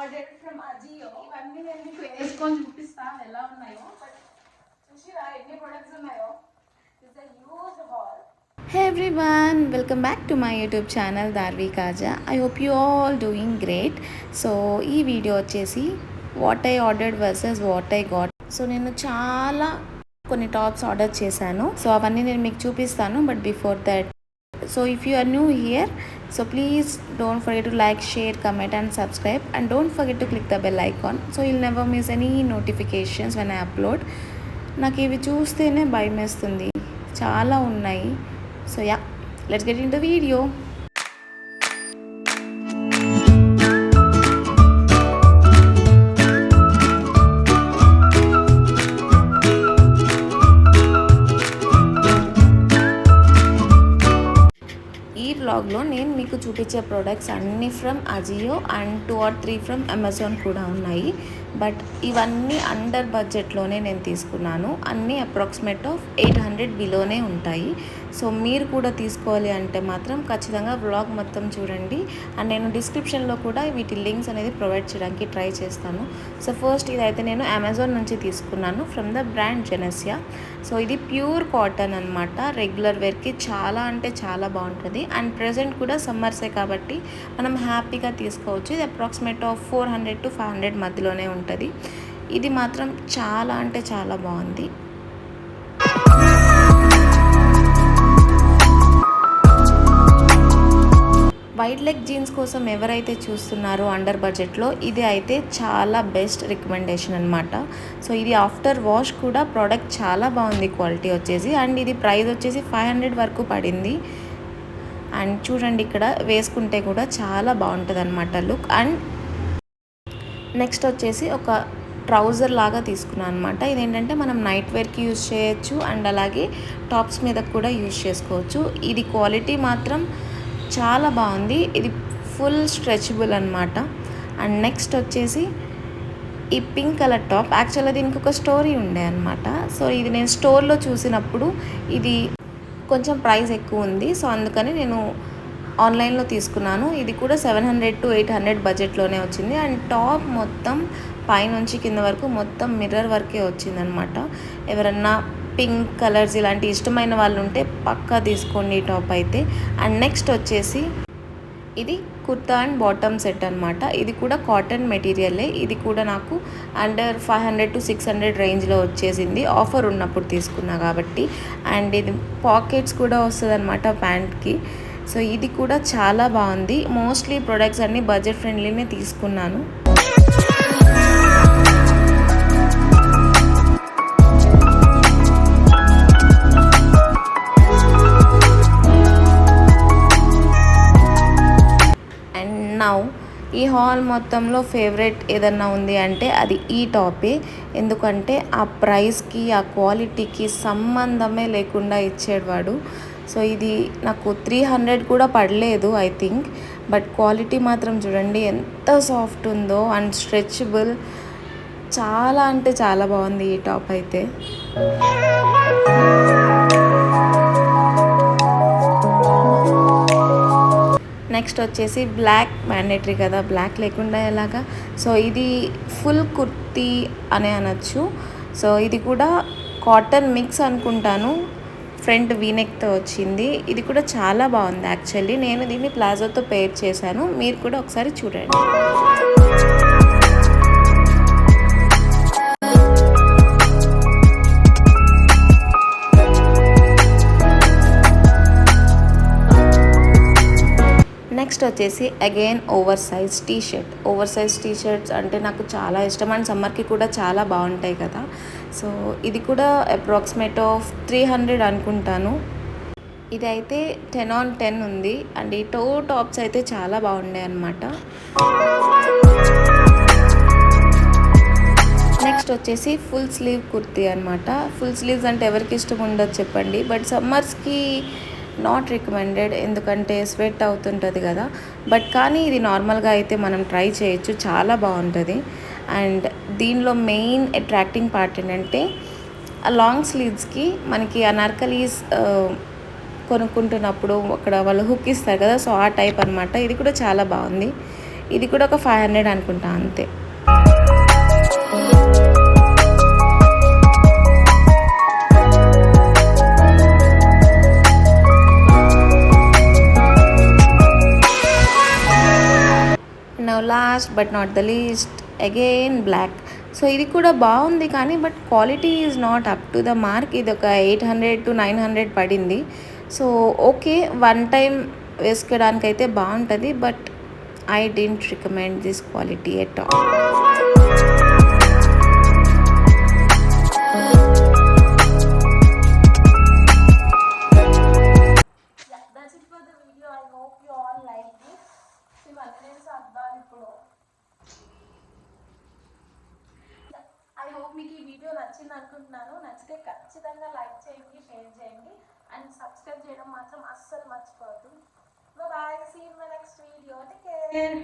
Order from Ajio. ఇవన్నీ నేను మీకు వేసుకొని చూపిస్తాను ఎలా ఉన్నాయో. బట్ చూసిరా ఎన్ని ప్రొడక్ట్స్ ఉన్నాయో. It's a huge hall. Hey everyone, welcome back to my YouTube channel Darvi Kaja. I hope you all doing great. So ఈ వీడియో వచ్చేసి what I ordered versus what I got. So నేను చాలా కొన్ని tops order చేశాను. So అవన్నీ నేను మీకు చూపిస్తాను. But before that, so if you are new here, so please don't forget to like, share, comment and subscribe, and don't forget to click the bell icon so you'll never miss any notifications when I upload. నాకు ఇవి చూస్తేనే భయం వేస్తుంది, చాలా ఉన్నాయి. So yeah, let's get into the video. ఈ వ్లాగ్లో నేను మీకు చూపించే ప్రోడక్ట్స్ అన్నీ from Ajio and 2 or 3 from Amazon కూడా ఉన్నాయి. బట్ ఇవన్నీ అండర్ బడ్జెట్లోనే నేను తీసుకున్నాను. అన్నీ అప్రాక్సిమేట్ ఆఫ్ 800 బిలోనే ఉంటాయి. సో మీరు కూడా తీసుకోవాలి అంటే మాత్రం ఖచ్చితంగా వ్లాగ్ మొత్తం చూడండి. అండ్ నేను డిస్క్రిప్షన్లో కూడా వీటి లింక్స్ అనేది ప్రొవైడ్ చేయడానికి ట్రై చేస్తాను. సో ఫస్ట్ ఇదైతే నేను అమెజాన్ నుంచి తీసుకున్నాను ఫ్రమ్ ద బ్రాండ్ జెనెసియా. సో ఇది ప్యూర్ కాటన్ అనమాట. రెగ్యులర్ వేర్కి చాలా అంటే చాలా బాగుంటుంది. అండ్ ప్రెజెంట్ కూడా సమ్మర్సే కాబట్టి మనం హ్యాపీగా తీసుకోవచ్చు. ఇది అప్రాక్సిమేట్ ఆఫ్ 400 to 500 మధ్యలోనే ఉంటుంది. ఇది మాత్రం చాలా అంటే చాలా బాగుంది. వైడ్ లెగ్ జీన్స్ కోసం ఎవరైతే చూస్తున్నారో అండర్ బడ్జెట్లో, ఇది అయితే చాలా బెస్ట్ రికమెండేషన్ అనమాట. సో ఇది ఆఫ్టర్ వాష్ కూడా ప్రోడక్ట్ చాలా బాగుంది క్వాలిటీ వచ్చేసి. అండ్ ఇది ప్రైస్ వచ్చేసి 500 వరకు పడింది. అండ్ చూడండి ఇక్కడ వేసుకుంటే కూడా చాలా బాగుంటుంది అనమాట లుక్. అండ్ నెక్స్ట్ వచ్చేసి ఒక ట్రౌజర్ లాగా తీసుకున్నాను అనమాట. ఇదేంటంటే మనం నైట్ వేర్కి యూజ్ చేయొచ్చు అండ్ అలాగే టాప్స్ మీద కూడా యూజ్ చేసుకోవచ్చు. ఇది క్వాలిటీ మాత్రం చాలా బాగుంది. ఇది ఫుల్ స్ట్రెచబుల్ అనమాట. అండ్ నెక్స్ట్ వచ్చేసి ఈ పింక్ కలర్ టాప్. యాక్చువల్గా దీనికి ఒక స్టోరీ ఉండే అనమాట. సో ఇది నేను స్టోర్లో చూసినప్పుడు ఇది కొంచెం ప్రైస్ ఎక్కువ ఉంది. సో అందుకని నేను ఆన్లైన్లో తీసుకున్నాను. ఇది కూడా 700 to 800 బడ్జెట్లోనే వచ్చింది. అండ్ టాప్ మొత్తం పైనుంచి కింద వరకు మొత్తం మిర్రర్ వర్కే వచ్చిందనమాట. ఎవరన్నా పింక్ కలర్స్ ఇలాంటి ఇష్టమైన వాళ్ళు ఉంటే పక్కా తీసుకోండి ఈ టాప్ అయితే. అండ్ నెక్స్ట్ వచ్చేసి ఇది కుర్తా అండ్ బాటమ్ సెట్ అనమాట. ఇది కూడా కాటన్ మెటీరియలే. ఇది కూడా నాకు అండర్ 500 to 600 రేంజ్లో వచ్చేసింది, ఆఫర్ ఉన్నప్పుడు తీసుకున్నా కాబట్టి. అండ్ ఇది పాకెట్స్ కూడా వస్తుంది అనమాట ప్యాంట్కి. సో ఇది కూడా చాలా బాగుంది. మోస్ట్లీ ప్రొడక్ట్స్ అన్నీ బడ్జెట్ ఫ్రెండ్లీనే తీసుకున్నాను. ఈ హాల్ మొత్తంలో ఫేవరెట్ ఏదన్నా ఉంది అంటే అది ఈ టాపే. ఎందుకంటే ఆ ప్రైస్కి ఆ క్వాలిటీకి సంబంధమే లేకుండా ఇచ్చేవాడు. సో ఇది నాకు 300 కూడా పడలేదు ఐ థింక్. బట్ క్వాలిటీ మాత్రం చూడండి ఎంత సాఫ్ట్ ఉందో అండ్ స్ట్రెచబుల్. చాలా అంటే చాలా బాగుంది ఈ టాప్ అయితే. నెక్స్ట్ వచ్చేసి బ్లాక్ మ్యాండేటరీ కదా, బ్లాక్ లేకుండా ఎలాగా. సో ఇది ఫుల్ కుర్తీ అనే అనొచ్చు. సో ఇది కూడా కాటన్ మిక్స్ అనుకుంటాను. ఫ్రంట్ వీనెక్తో వచ్చింది. ఇది కూడా చాలా బాగుంది యాక్చువల్లీ. నేను దీన్ని ప్లాజోతో పేర్ చేశాను. మీరు కూడా ఒకసారి చూడండి. నెక్స్ట్ వచ్చేసి again over size T shirt. Over size T shirts అంటే నాకు చాలా ఇష్టం అండ్ సమ్మర్కి కూడా చాలా బాగుంటాయి కదా. సో ఇది కూడా అప్రాక్సిమేట్ ఆఫ్ 300 అనుకుంటాను. ఇదైతే 10 on 10 ఉంది. అండ్ ఈ టాప్స్ అయితే చాలా బాగుండే అనమాట. నెక్స్ట్ వచ్చేసి ఫుల్ స్లీవ్ కుర్తీ అనమాట. ఫుల్ స్లీవ్స్ అంటే ఎవరికి ఇష్టం ఉండదు చెప్పండి. బట్ సమ్మర్స్కి నాట్ రికమెండెడ్, ఎందుకంటే స్వెట్ అవుతుంటుంది కదా. బట్ కానీ ఇది నార్మల్గా అయితే మనం ట్రై చేయొచ్చు, చాలా బాగుంటుంది. అండ్ దీనిలో మెయిన్ అట్రాక్టింగ్ పార్ట్ ఏంటంటే ఆ లాంగ్ స్లీవ్స్కి మనకి అనార్కలీస్ కొనుక్కుంటున్నప్పుడు అక్కడ వాళ్ళు హుక్ ఇస్తారు కదా, సో ఆ టైప్ అనమాట. ఇది కూడా చాలా బాగుంది. ఇది కూడా ఒక 500 అనుకుంటా అంతే. Now last but not the least again black. So ఇది కూడా బాగుంది కానీ but quality is not up to the mark. ఇది ఒక 800 to 900 పడింది. సో ఓకే, వన్ టైం వేసుకోవడానికి అయితే బాగుంటుంది, but I don't recommend this quality at all. That's it for the video. I hope you all like this. ఇవన్నీ నేను సర్దాలి ఇప్పుడు. I hope మీకు ఈ వీడియో నచ్చింది అనుకుంటున్నాను. నచ్చితే ఖచ్చితంగా లైక్ చేయండి, షేర్ చేయండి అండ్ సబ్స్క్రైబ్ చేయడం మాత్రం అస్సలు మర్చిపోవద్దు. Bye, see you in my next video. Take care.